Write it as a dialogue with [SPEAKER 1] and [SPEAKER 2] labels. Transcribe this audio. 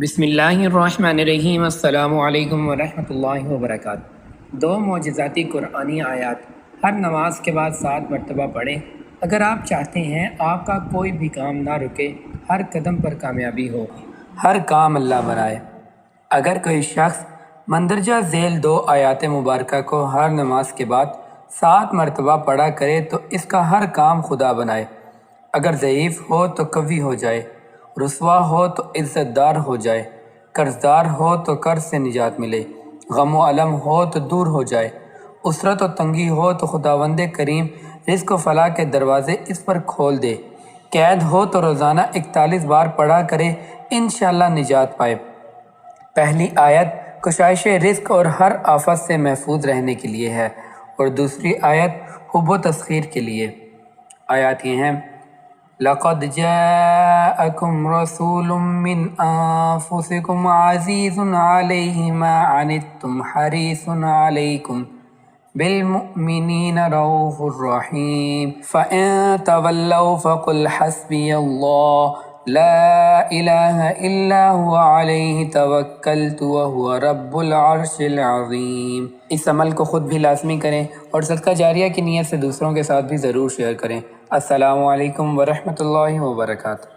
[SPEAKER 1] بسم اللہ الرحمن الرحیم۔ السلام علیکم ورحمۃ اللہ وبرکاتہ۔ دو معجزاتی قرآنی آیات ہر نماز کے بعد 7 مرتبہ پڑھیں۔ اگر آپ چاہتے ہیں آپ کا کوئی بھی کام نہ رکے، ہر قدم پر کامیابی ہو، ہر کام اللہ بنائے۔ اگر کوئی شخص مندرجہ ذیل 2 آیات مبارکہ کو ہر نماز کے بعد 7 مرتبہ پڑھا کرے تو اس کا ہر کام خدا بنائے۔ اگر ضعیف ہو تو قوی ہو جائے، رسوا ہو تو عزت دار ہو جائے، قرضدار ہو تو قرض سے نجات ملے، غم و الم ہو تو دور ہو جائے، اسرت و تنگی ہو تو خداوند کریم رزق و فلاح کے دروازے اس پر کھول دے، قید ہو تو روزانہ 41 بار پڑھا کرے، انشاءاللہ نجات پائے۔ پہلی آیت کشائش رزق اور ہر آفت سے محفوظ رہنے کے لیے ہے، اور دوسری آیت حب و تسخیر کے لیے۔ آیات یہ ہیں: لَقَدْ جَاءَكُمْ رَسُولٌ مِّنْ أَنفُسِكُمْ عَزِيزٌ عَلَيْهِ مَا عَنِتُّمْ حَرِيصٌ عَلَيْكُمْ بِالْمُؤْمِنِينَ رَءُوفٌ رَّحِيمٌ فَإِن تَوَلَّوْا فَقُلْ حَسْبِيَ اللَّهُ لَا إِلَٰهَ إِلَّا هُوَ عَلَيْهِ تَوَكَّلْتُ وَهُوَ رَبُّ الْعَرْشِ الْعَظِيمِ۔ اس عمل کو خود بھی لازمی کریں اور صدقہ جاریہ کی نیت سے دوسروں کے ساتھ بھی ضرور شیئر کریں۔ السلام علیکم ورحمۃ اللہ وبرکاتہ۔